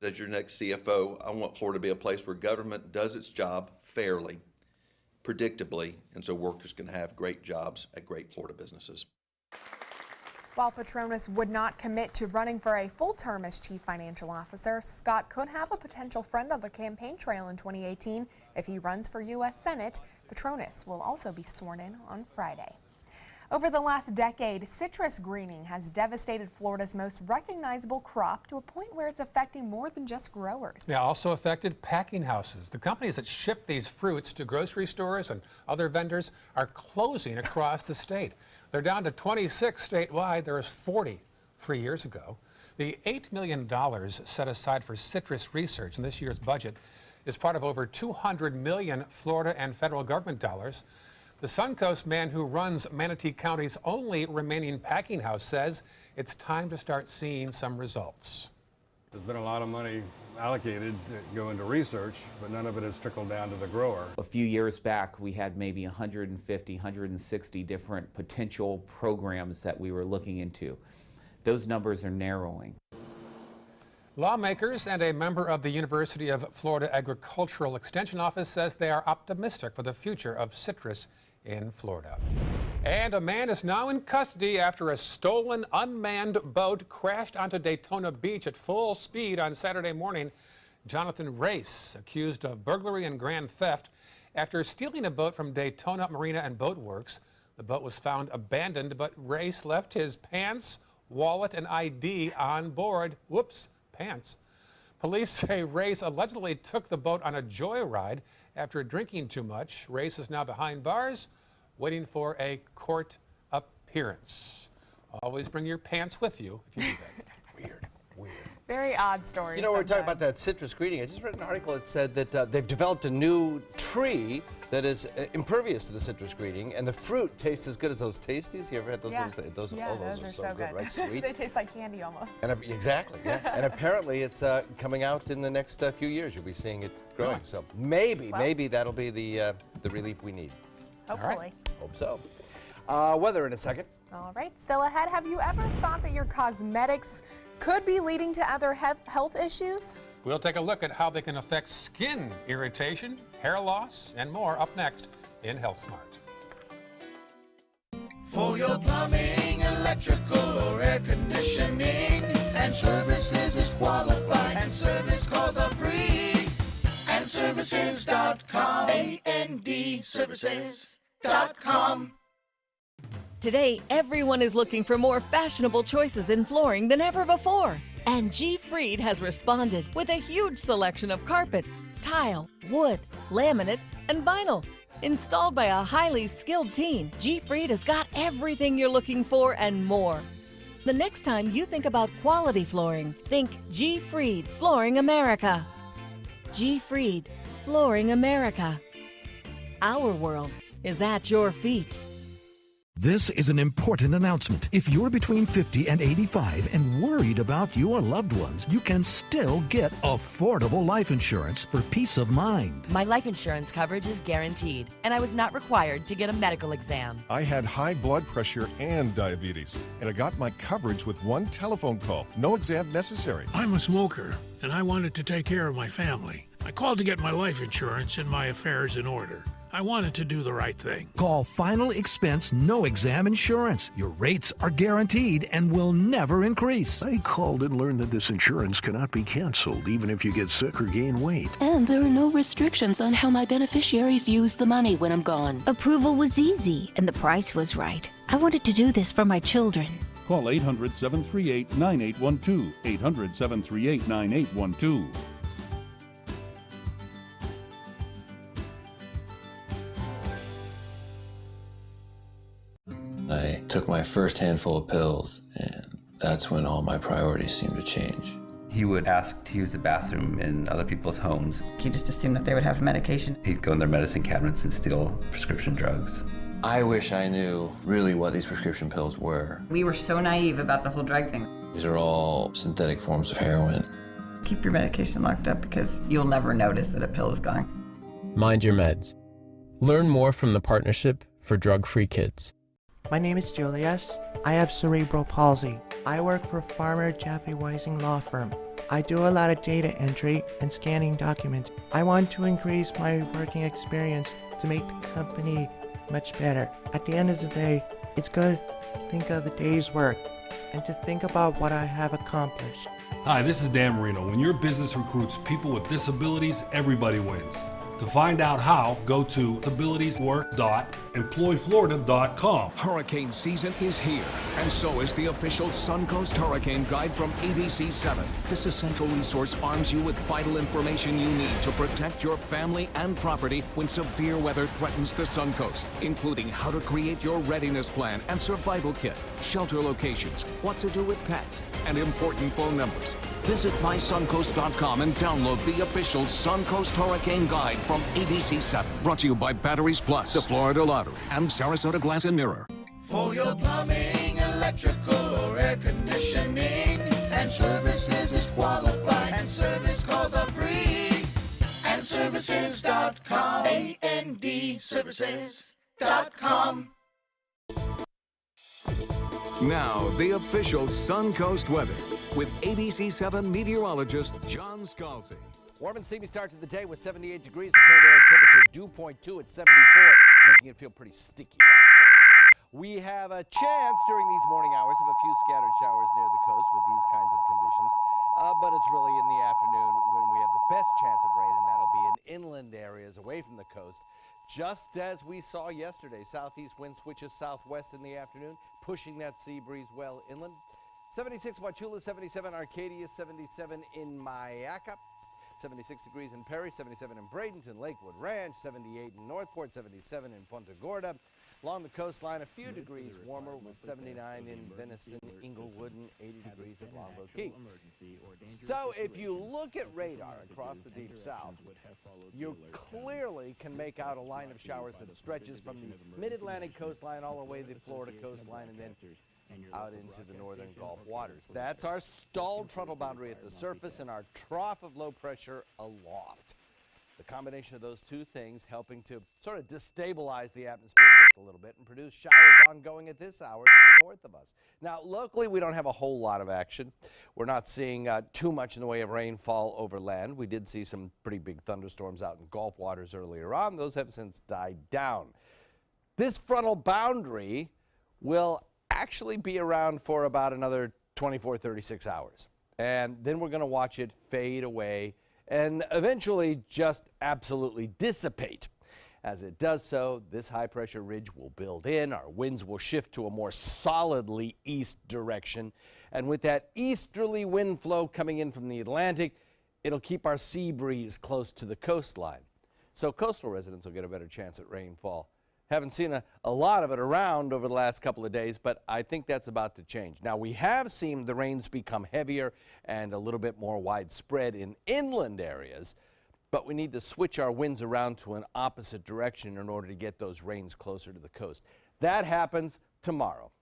As your next CFO, I want Florida to be a place where government does its job fairly, predictably, and so workers can have great jobs at great Florida businesses. While Patronis would not commit to running for a full term as chief financial officer, Scott could have a potential friend on the campaign trail in 2018 if he runs for U.S. Senate. Patronis will also be sworn in on Friday. Over the last decade, citrus greening has devastated Florida's most recognizable crop to a point where it's affecting more than just growers. Yeah, also affected packing houses. The companies that ship these fruits to grocery stores and other vendors are closing across the state. They're down to 26 statewide. There was 40 3 years ago. The $8 million set aside for citrus research in this year's budget is part of over $200 million Florida and federal government dollars. The Suncoast man who runs Manatee County's only remaining packing house says it's time to start seeing some results. There's been a lot of money allocated to go into research, but none of it has trickled down to the grower. A few years back, we had maybe 150, 160 different potential programs that we were looking into. Those numbers are narrowing. Lawmakers and a member of the University of Florida Agricultural Extension Office says they are optimistic for the future of citrus in Florida. And a man is now in custody after a stolen unmanned boat crashed onto Daytona Beach at full speed on Saturday morning. Jonathan Race, accused of burglary and grand theft after stealing a boat from Daytona Marina and Boat Works. The boat was found abandoned, but Race left his pants, wallet, and ID on board. Whoops, pants. Police say Race allegedly took the boat on a joyride after drinking too much. Race is now behind bars, waiting for a court appearance. Always bring your pants with you if you do that. Weird. Very odd story. You know, we're talking about that citrus greening. I just read an article that said that they've developed a new tree that is impervious to the citrus greening, and the fruit tastes as good as those tasties. You ever had those? Yeah. Those are so good, right? Sweet. They taste like candy almost. And exactly, yeah. And apparently it's coming out in the next few years. You'll be seeing it growing. Really? So maybe that'll be the relief we need. Hopefully. All right. Hope so. Weather in a second. All right, still ahead. Have you ever thought that your cosmetics could be leading to other health issues? We'll take a look at how they can affect skin irritation, hair loss, and more up next in Health Smart. For your plumbing, electrical, or air conditioning, and services is qualified, and service calls are free. And services.com, A-N-D, services.com. Today, everyone is looking for more fashionable choices in flooring than ever before. And G. Fried has responded with a huge selection of carpets, tile, wood, laminate, and vinyl. Installed by a highly skilled team, G. Fried has got everything you're looking for and more. The next time you think about quality flooring, think G. Fried Flooring America. G. Fried Flooring America. Our world is at your feet. This is an important announcement. If you're between 50 and 85 and worried about your loved ones, you can still get affordable life insurance for peace of mind. My life insurance coverage is guaranteed, and I was not required to get a medical exam. I had high blood pressure and diabetes, and I got my coverage with one telephone call. No exam necessary. I'm a smoker, and I wanted to take care of my family. I called to get my life insurance and my affairs in order. I wanted to do the right thing. Call Final Expense No Exam Insurance. Your rates are guaranteed and will never increase. I called and learned that this insurance cannot be canceled even if you get sick or gain weight. And there are no restrictions on how my beneficiaries use the money when I'm gone. Approval was easy and the price was right. I wanted to do this for my children. Call 800-738-9812. 800-738-9812. I took my first handful of pills, and that's when all my priorities seemed to change. He would ask to use the bathroom in other people's homes. He just assumed that they would have medication. He'd go in their medicine cabinets and steal prescription drugs. I wish I knew really what these prescription pills were. We were so naive about the whole drug thing. These are all synthetic forms of heroin. Keep your medication locked up because you'll never notice that a pill is gone. Mind your meds. Learn more from the Partnership for Drug-Free Kids. My name is Julius. I have cerebral palsy. I work for Farmer Jeffrey Weising Law Firm. I do a lot of data entry and scanning documents. I want to increase my working experience to make the company much better. At the end of the day, it's good to think of the day's work and to think about what I have accomplished. Hi, this is Dan Marino. When your business recruits people with disabilities, everybody wins. To find out how, go to abilitieswork.employflorida.com. Hurricane season is here, and so is the official Suncoast Hurricane Guide from ABC7. This essential resource arms you with vital information you need to protect your family and property when severe weather threatens the Suncoast, including how to create your readiness plan and survival kit, shelter locations, what to do with pets, and important phone numbers. Visit mysuncoast.com and download the official Suncoast Hurricane Guide from ABC7. Brought to you by Batteries Plus, the Florida Lottery, and Sarasota Glass and Mirror. For your plumbing, electrical, or air conditioning, and services is qualified, and service calls are free. And services.com. A-N-D services.com. Now, the official Suncoast weather with ABC7 meteorologist John Scalzi. Warm and steamy start to the day with 78 degrees. The current air temperature dew point 2 at 74, making it feel pretty sticky out there. We have a chance during these morning hours of a few scattered showers near the coast with these kinds of conditions. But it's really in the afternoon when we have the best chance of rain, and that'll be in inland areas away from the coast. Just as we saw yesterday, southeast wind switches southwest in the afternoon, pushing that sea breeze well inland. 76 Wauchula, 77 Arcadia, 77 in Mayaca, 76 degrees in Perry, 77 in Bradenton, Lakewood Ranch, 78 in Northport, 77 in Punta Gorda. Along the coastline, a few degrees warmer with 79 in Venison, Inglewood, and 80 degrees at Longboat Key. So if you look at radar across the deep south, you clearly can make out a line of showers that stretches from the mid-Atlantic coastline all the way to the Florida coastline and then out into the northern Gulf waters. That's our stalled frontal boundary at the surface and our trough of low pressure aloft. The combination of those two things helping to sort of destabilize the atmosphere just a little bit and produce showers ongoing at this hour to the north of us. Now, locally, we don't have a whole lot of action. We're not seeing too much in the way of rainfall over land. We did see some pretty big thunderstorms out in Gulf waters earlier on. Those have since died down. This frontal boundary will actually be around for about another 24, 36 hours. And then we're going to watch it fade away and eventually just absolutely dissipate. As it does so, this high-pressure ridge will build in. Our winds will shift to a more solidly east direction. And with that easterly wind flow coming in from the Atlantic, it'll keep our sea breeze close to the coastline. So coastal residents will get a better chance at rainfall. Haven't seen a lot of it around over the last couple of days, but I think that's about to change. Now, we have seen the rains become heavier and a little bit more widespread in inland areas, but we need to switch our winds around to an opposite direction in order to get those rains closer to the coast. That happens tomorrow.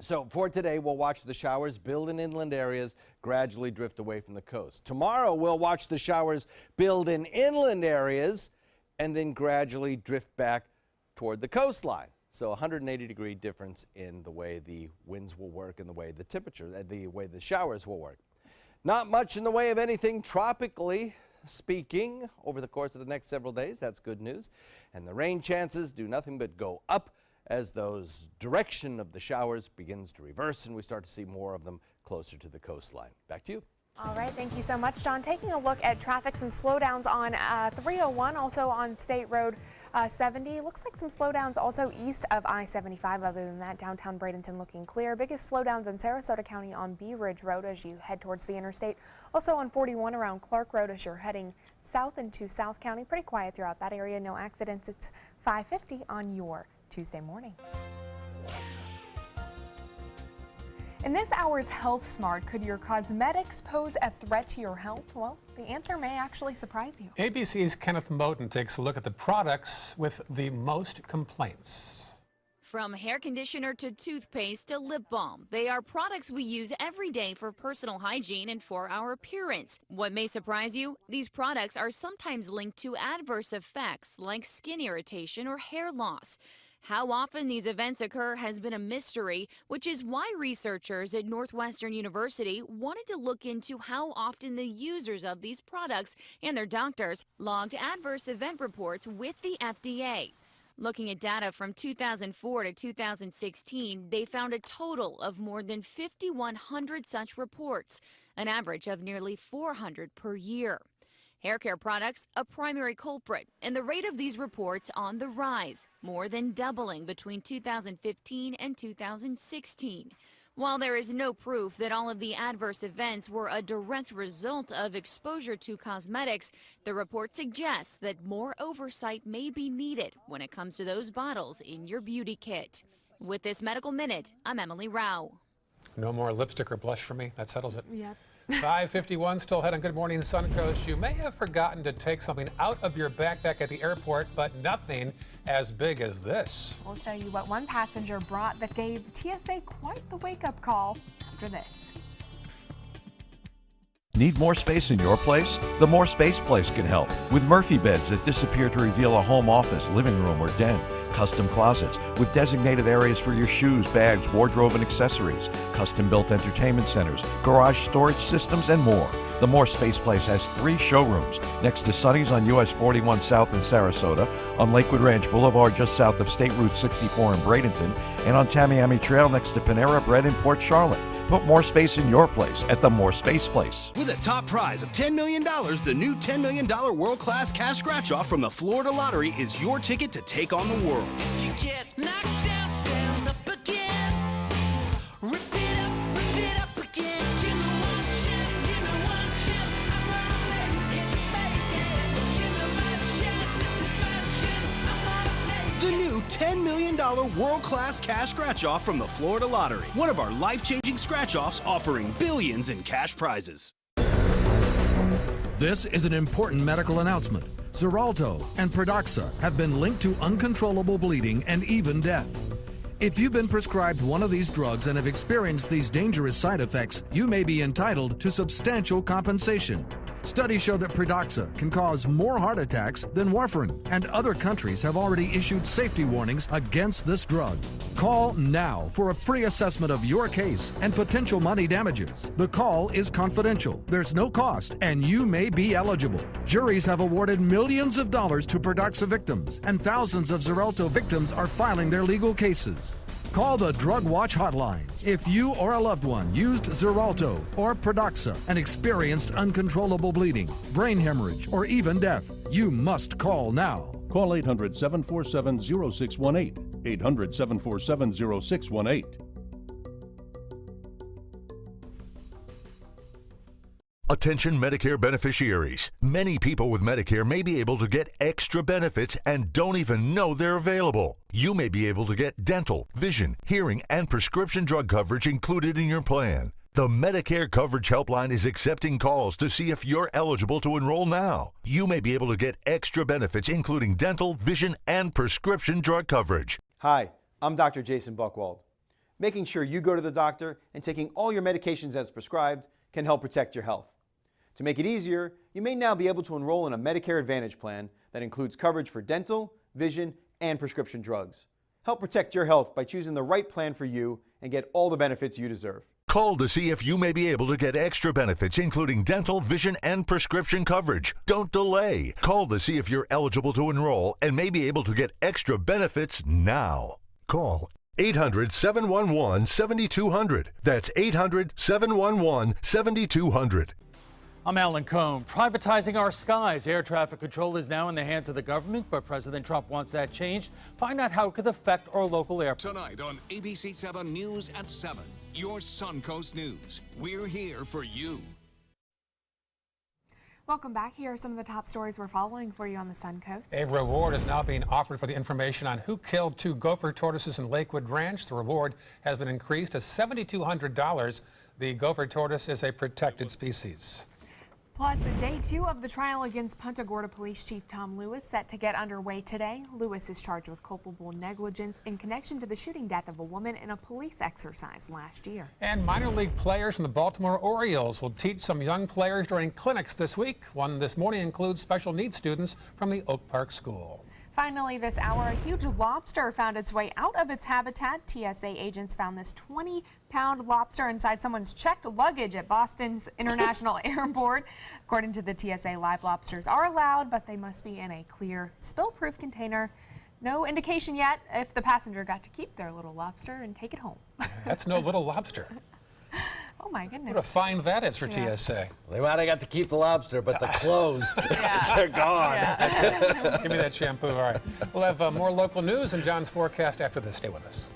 So for today, we'll watch the showers build in inland areas, gradually drift away from the coast. Tomorrow, we'll watch the showers build in inland areas and then gradually drift back toward the coastline. So 180-degree difference in the way the winds will work and the way the temperature, the way the showers will work. Not much in the way of anything tropically speaking over the course of the next several days. That's good news. And the rain chances do nothing but go up as those direction of the showers begins to reverse and we start to see more of them closer to the coastline. Back to you. All right, thank you so much, John. Taking a look at traffic, some slowdowns on 301, also on State Road 70. Looks like some slowdowns also east of I-75. Other than that, downtown Bradenton looking clear. Biggest slowdowns in Sarasota County on Bee Ridge Road as you head towards the interstate. Also on 41 around Clark Road as you're heading south into South County. Pretty quiet throughout that area. No accidents. It's 5:50 on your Tuesday morning. In this hour's Health Smart, could your cosmetics pose a threat to your health? Well, the answer may actually surprise you. ABC's Kenneth Moten takes a look at the products with the most complaints. From hair conditioner to toothpaste to lip balm, they are products we use every day for personal hygiene and for our appearance. What may surprise you? These products are sometimes linked to adverse effects like skin irritation or hair loss. How often these events occur has been a mystery, which is why researchers at Northwestern University wanted to look into how often the users of these products and their doctors logged adverse event reports with the FDA. Looking at data from 2004 to 2016, they found a total of more than 5,100 such reports, an average of nearly 400 per year. Hair care products, a primary culprit, and the rate of these reports on the rise, more than doubling between 2015 and 2016. While there is no proof that all of the adverse events were a direct result of exposure to cosmetics, the report suggests that more oversight may be needed when it comes to those bottles in your beauty kit. With this Medical Minute, I'm Emily Rao. No more lipstick or blush for me. That settles it. Yep. 5:51, still ahead on Good Morning Suncoast. You may have forgotten to take something out of your backpack at the airport, but nothing as big as this. We'll show you what one passenger brought that gave TSA quite the wake-up call after this. Need more space in your place? The More Space Place can help with Murphy beds that disappear to reveal a home office, living room, or den. Custom closets with designated areas for your shoes, bags, wardrobe, and accessories. Custom-built entertainment centers, garage storage systems, and more. The More Space Place has 3 showrooms next to Sunny's on US 41 South in Sarasota, on Lakewood Ranch Boulevard just south of State Route 64 in Bradenton, and on Tamiami Trail next to Panera Bread in Port Charlotte. Put more space in your place at the More Space Place. With a top prize of $10 million, the new $10 million world-class cash scratch-off from the Florida Lottery is your ticket to take on the world. If you get knocked down, stand up again. Rip it up again. Give me one chance, I'm gonna make it. Give me my chance, this is my chance, I'm gonna take it. The new $10 million world-class cash scratch-off from the Florida Lottery. One of our life-changing scratch-offs offering billions in cash prizes. This is an important medical announcement. Xarelto and Pradaxa have been linked to uncontrollable bleeding and even death. If you've been prescribed one of these drugs and have experienced these dangerous side effects, you may be entitled to substantial compensation. Studies show that Pradaxa can cause more heart attacks than warfarin, and other countries have already issued safety warnings against this drug. Call now for a free assessment of your case and potential money damages. The call is confidential, there's no cost, and you may be eligible. Juries have awarded millions of dollars to Pradaxa victims, and thousands of Xarelto victims are filing their legal cases. Call the Drug Watch hotline if you or a loved one used Xarelto or Pradaxa and experienced uncontrollable bleeding, brain hemorrhage, or even death. You must call now. Call 800-747-0618. 800-747-0618. Attention Medicare beneficiaries. Many people with Medicare may be able to get extra benefits and don't even know they're available. You may be able to get dental, vision, hearing, and prescription drug coverage included in your plan. The Medicare Coverage Helpline is accepting calls to see if you're eligible to enroll now. You may be able to get extra benefits including dental, vision, and prescription drug coverage. Hi, I'm Dr. Jason Buchwald. Making sure you go to the doctor and taking all your medications as prescribed can help protect your health. To make it easier, you may now be able to enroll in a Medicare Advantage plan that includes coverage for dental, vision, and prescription drugs. Help protect your health by choosing the right plan for you and get all the benefits you deserve. Call to see if you may be able to get extra benefits, including dental, vision, and prescription coverage. Don't delay. Call to see if you're eligible to enroll and may be able to get extra benefits now. Call 800-711-7200. That's 800-711-7200. I'm Alan Cohn. Privatizing our skies. Air traffic control is now in the hands of the government, but President Trump wants that changed. Find out how it could affect our local airport. Tonight on ABC 7 News at 7, your Suncoast News. We're here for you. Welcome back. Here are some of the top stories we're following for you on the Suncoast. A reward is now being offered for the information on who killed 2 gopher tortoises in Lakewood Ranch. The reward has been increased to $7,200. The gopher tortoise is a protected species. Plus, day 2 of the trial against Punta Gorda Police Chief Tom Lewis set to get underway today. Lewis is charged with culpable negligence in connection to the shooting death of a woman in a police exercise last year. And minor league players from the Baltimore Orioles will teach some young players during clinics this week. One this morning includes special needs students from the Oak Park School. Finally this hour, a huge lobster found its way out of its habitat. TSA agents found this 20-pound lobster inside someone's checked luggage at Boston's International Airport. According to the TSA, live lobsters are allowed, but they must be in a clear, spill-proof container. No indication yet if the passenger got to keep their little lobster and take it home. That's no little lobster. Oh my goodness. What a find that is for TSA. They might have got to keep the lobster, but the clothes, they're gone. Give me that shampoo. All right. We'll have more local news and John's forecast after this. Stay with us.